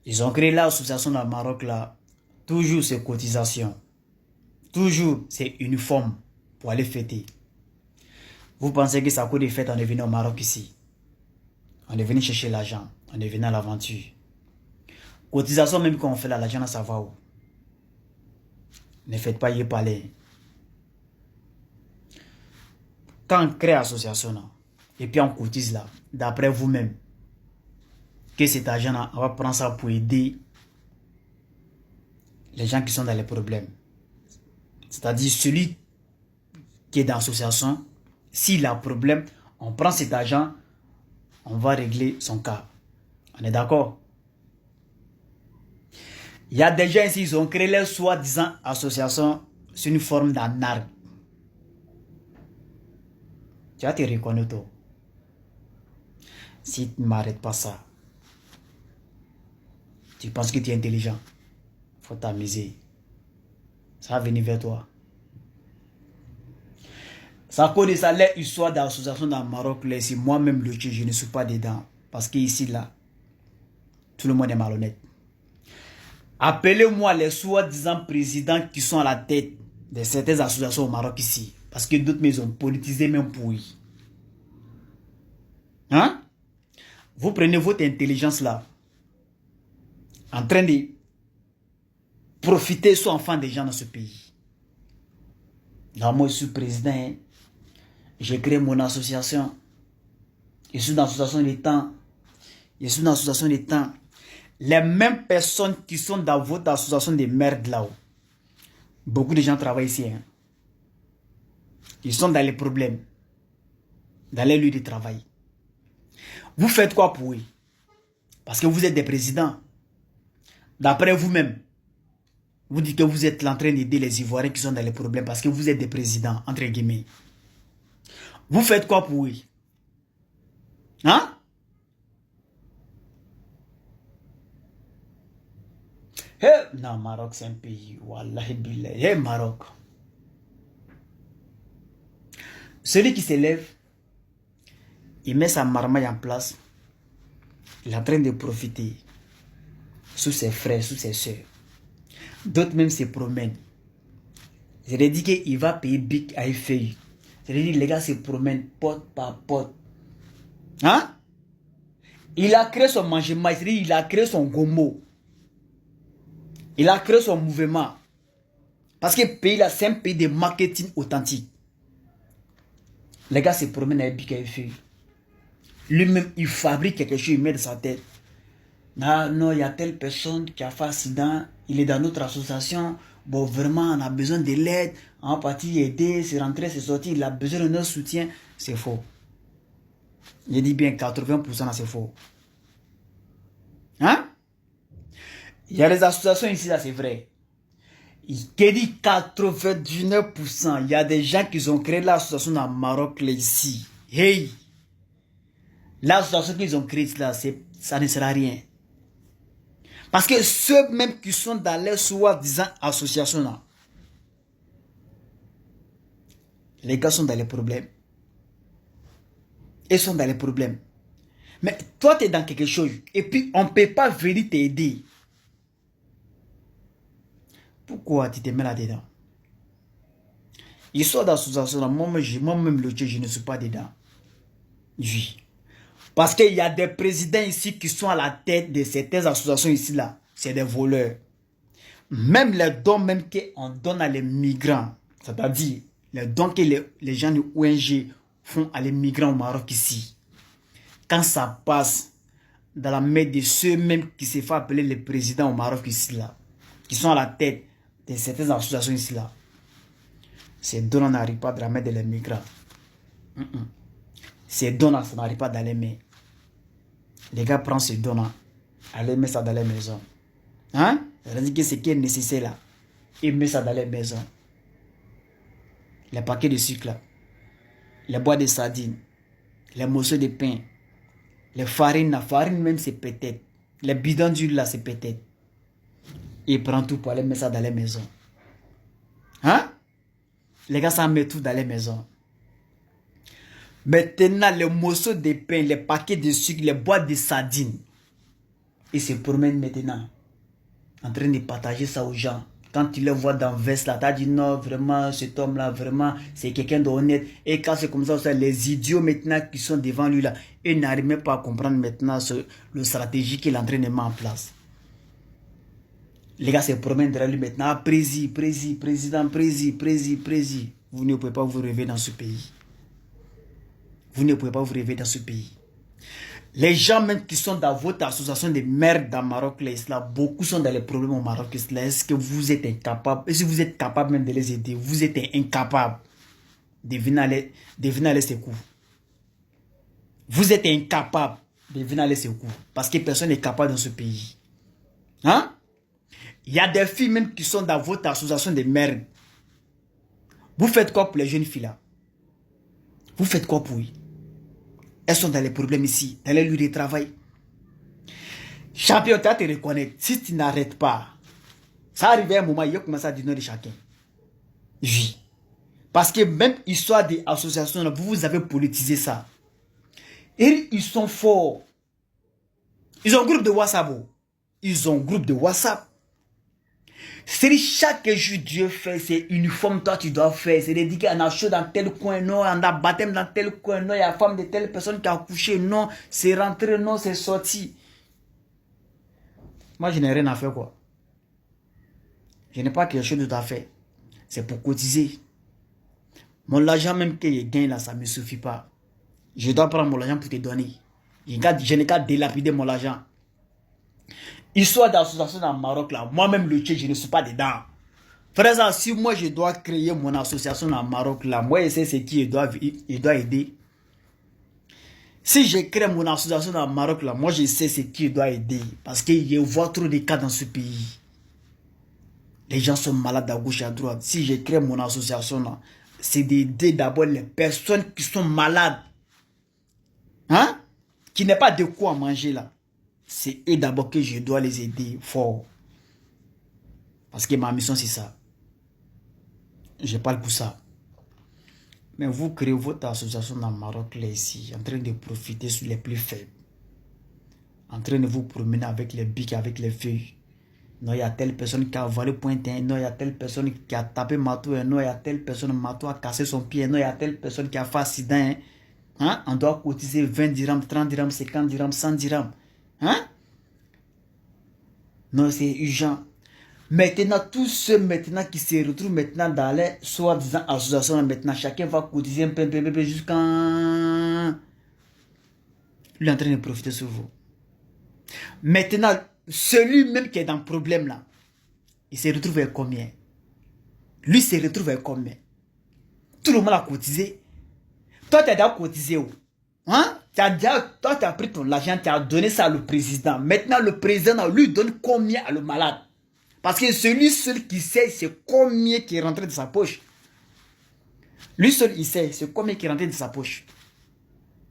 Ils ont créé l'association dans le Maroc là. Toujours c'est cotisation. Toujours c'est uniforme pour aller fêter. Vous pensez que ça coûte des fêtes, on est venu au Maroc ici. On est venu chercher l'argent. On est venu à l'aventure. Cotisation même quand on fait là, l'argent ça va où? Ne faites pas y parler. Quand on crée l'association là, et puis on cotise là, d'après vous-même, que cet argent là, on va prendre ça pour aider les gens qui sont dans les problèmes. C'est-à-dire celui qui est dans l'association, s'il a un problème, on prend cet argent, on va régler son cas. On est d'accord? Il y a des gens ici, ils ont créé leur soi-disant association sur une forme d'anarchie. Tu vas te reconnaître toi. Si tu ne m'arrêtes pas ça, tu penses que tu es intelligent. Il faut t'amuser. Ça va venir vers toi. Ça connaît ça, l'histoire d'association dans le Maroc, là, ici, moi-même, je ne suis pas dedans. Parce qu'ici, là, tout le monde est malhonnête. Appelez-moi les soi-disant présidents qui sont à la tête de certaines associations au Maroc ici. Parce que d'autres maisons politisées même pour eux. Hein? Vous prenez votre intelligence là, en train de profiter sur enfants des gens dans ce pays. Là, moi, je suis président. Hein? J'ai créé mon association. Je suis dans l'association des temps. Je suis dans l'association des temps. Les mêmes personnes qui sont dans votre association de merde là-haut. Beaucoup de gens travaillent ici. Hein? Ils sont dans les problèmes. Dans les lieux de travail. Vous faites quoi pour eux? Parce que vous êtes des présidents. D'après vous-même, vous dites que vous êtes en train d'aider les Ivoiriens qui sont dans les problèmes parce que vous êtes des présidents, entre guillemets. Vous faites quoi pour eux? Hein? Hey, non, Maroc, c'est un pays. Wallahi billahi. Hey, Maroc. Celui qui s'élève, il met sa marmaille en place. Il est en train de profiter. Sous ses frères, sous ses soeurs. D'autres même se promènent. Je lui ai dit qu'il va payer Bic à feuille. Je lui ai dit, les gars se promènent porte par porte. Hein? Il a créé son mangement, il a créé son gomo. Il a créé son mouvement. Parce que le pays là, c'est un pays de marketing authentique. Les gars se promènent avec Bic à feuille. Lui-même, il fabrique quelque chose, il met dans sa tête. Non, il y a telle personne qui a fait accident, il est dans notre association. Bon, vraiment, on a besoin de l'aide. En partie, aider, c'est rentré, c'est sorti, il a besoin de notre soutien. C'est faux. Je dis bien 80%, c'est faux. Hein? Il y a des associations ici, là, c'est vrai. Il dit 99%. Il y a des gens qui ont créé l'association dans le Maroc, là, ici. Hey! L'association qu'ils ont créée, là, ça ne sert à rien. Parce que ceux même qui sont dans les soi-disant associations là, les gars sont dans les problèmes. Ils sont dans les problèmes. Mais toi, tu es dans quelque chose. Et puis, on ne peut pas venir t'aider. Pourquoi tu te mets là-dedans? Ils sont dans l'association là. Moi-même, je ne suis pas dedans. Oui. Parce qu'il y a des présidents ici qui sont à la tête de certaines associations ici là. C'est des voleurs. Même les dons même qu'on donne à les migrants. C'est-à-dire les dons que les gens de ONG font à les migrants au Maroc ici. Quand ça passe dans la main de ceux même qui se font appeler les présidents au Maroc ici là. Qui sont à la tête de certaines associations ici là. Ces dons n'arrivent pas dans la main des migrants. Ces dons ça n'arrive pas dans les mains. Les gars prennent ces dons là. Allez mettre ça dans les maisons. Hein? Ça veut dire que ce qui est nécessaire là. Ils mettent ça dans les maisons. Les paquets de sucre là. Les boîtes de sardines. Les morceaux de pain. Les farines là. Farine même c'est peut-être. Les bidons d'huile là c'est peut-être. Ils prennent tout pour aller mettre ça dans les maisons. Hein? Les gars ça met tout dans les maisons. Maintenant les morceaux de pain, les paquets de sucre, les boîtes de sardines. Ils se promènent maintenant en train de partager ça aux gens. Quand tu les vois dans veste là, tu as dit non, vraiment, cet homme-là, vraiment, c'est quelqu'un d'honnête. Et quand c'est comme ça, les idiots maintenant qui sont devant lui là, ils n'arrivent même pas à comprendre maintenant le stratégie qu'il est en train de mettre en place. Les gars se promènent derrière lui maintenant. Ah, président. Vous ne pouvez pas vous rêver dans ce pays. Vous ne pouvez pas vous rêver dans ce pays. Les gens même qui sont dans votre association de merde dans Maroc, là, beaucoup sont dans les problèmes au Maroc. Est-ce que vous êtes incapable? Et si vous êtes capable même de les aider, vous êtes incapable de venir aller secours. Vous êtes incapable de venir aller secours. Parce que personne n'est capable dans ce pays. Hein? Il y a des filles même qui sont dans votre association de merde. Vous faites quoi pour les jeunes filles là? Vous faites quoi pour eux? Elles sont dans les problèmes ici, dans les lieux de travail. Champion, tu vas te reconnaître. Si tu n'arrêtes pas, ça arrive à un moment, il va commencer à dire non de chacun. Oui. Parce que même histoire des associations, vous avez politisé ça. Et ils sont forts. Ils ont un groupe de WhatsApp. C'est chaque jour Dieu fait, c'est uniforme, toi tu dois faire. C'est dédié à a chaud dans tel coin, non, on a baptême dans tel coin, non, il y a femme de telle personne qui a accouché, non, c'est rentré, non, c'est sorti. Moi, je n'ai rien à faire, quoi. Je n'ai pas quelque chose à faire. C'est pour cotiser. Mon argent même que je gagne là, ça ne me suffit pas. Je dois prendre mon argent pour te donner. Je n'ai qu'à délapider mon argent. Histoire d'association dans le Maroc là, moi-même le Tchèque, je ne suis pas dedans. Frère, si moi je dois créer mon association dans le Maroc là, moi je sais c'est qui il doit aider. Si je crée mon association dans le Maroc là, moi je sais c'est qui il doit aider. Parce que je vois trop de cas dans ce pays. Les gens sont malades à gauche et à droite. Si je crée mon association là, c'est d'aider d'abord les personnes qui sont malades. Hein? Qui n'ont pas de quoi manger là. C'est eux d'abord que je dois les aider fort. Parce que ma mission c'est ça. Je parle pour ça. Mais vous créez votre association dans le Maroc là ici, en train de profiter sur les plus faibles. En train de vous promener avec les bics, avec les feuilles. Non, il y a telle personne qui a volé pointé. Non, il y a telle personne qui a tapé Matou. Non, il y a telle personne, Matou a cassé son pied. Non, il y a telle personne qui a fait accident. Hein? On doit cotiser 20 dirhams, 30 dirhams, 50 dirhams, 100 dirhams. Hein? Non, c'est urgent. Maintenant, tous ceux maintenant qui se retrouvent maintenant dans les soi-disant associations, maintenant, chacun va cotiser un peu jusqu'à... Il est en train de profiter sur vous. Maintenant, celui-même qui est dans le problème là, il se retrouve avec combien? Lui se retrouve avec combien? Tout le monde a cotisé. Toi, tu as déjà cotisé où? Hein? Toi, tu as pris ton argent, tu as donné ça au président. Maintenant, le président lui donne combien à le malade? Parce que celui seul qui sait, c'est combien qui est rentré de sa poche. Lui seul, il sait, c'est combien qui est rentré de sa poche.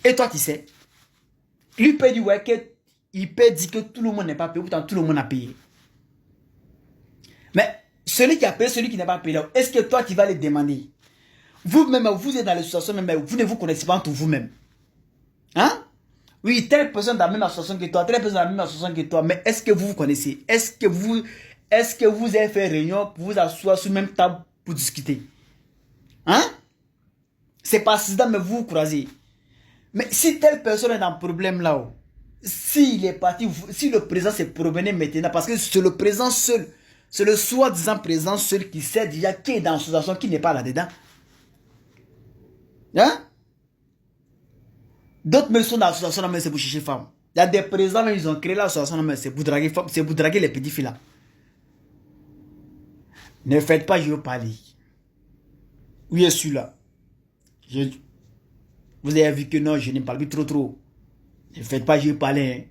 Et toi, tu sais. Lui peut dire, ouais, il peut dire que tout le monde n'est pas payé, pourtant tout le monde a payé. Mais celui qui a payé, celui qui n'est pas payé, est-ce que toi, tu vas le demander? Vous-même, vous êtes dans l'association, même, vous ne vous connaissez pas entre vous-même. Hein? Oui, telle personne dans la même association que toi, telle personne dans la même association que toi, mais est-ce que vous vous connaissez? Est-ce que vous avez fait réunion pour vous asseoir sur la même table pour discuter? Hein? C'est pas accident, mais vous vous croisez. Mais si telle personne est dans le problème là-haut, s'il est parti, si le président s'est promené maintenant, parce que c'est le président seul, c'est le soi-disant président seul qui sait déjà qui est dans l'association, qui n'est pas là-dedans. Hein? D'autres me sont dans l'association, mais c'est pour chercher femme. Il y a des présidents, mais ils ont créé l'association, mais c'est pour draguer les petits filles là. Ne faites pas, je veux parler. Où est celui-là? Vous avez vu que non, je ne parle plus trop. Ne faites pas, je veux parler. Hein.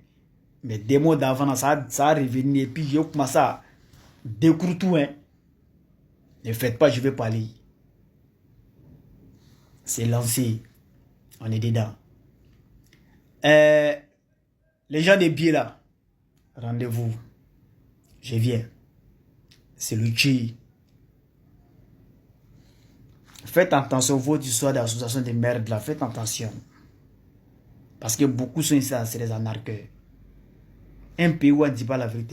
Mais des mots d'avant, ça a revenu et puis je commence à découvrir tout. Hein. Ne faites pas, je vais parler. C'est lancé. On est dedans. Les gens des billets là, rendez-vous. Je viens. C'est le Tchi. Faites attention, votre histoire d'association de merde là, faites attention. Parce que beaucoup sont ici, c'est des anarcheurs. Un pays où on ne dit pas la vérité.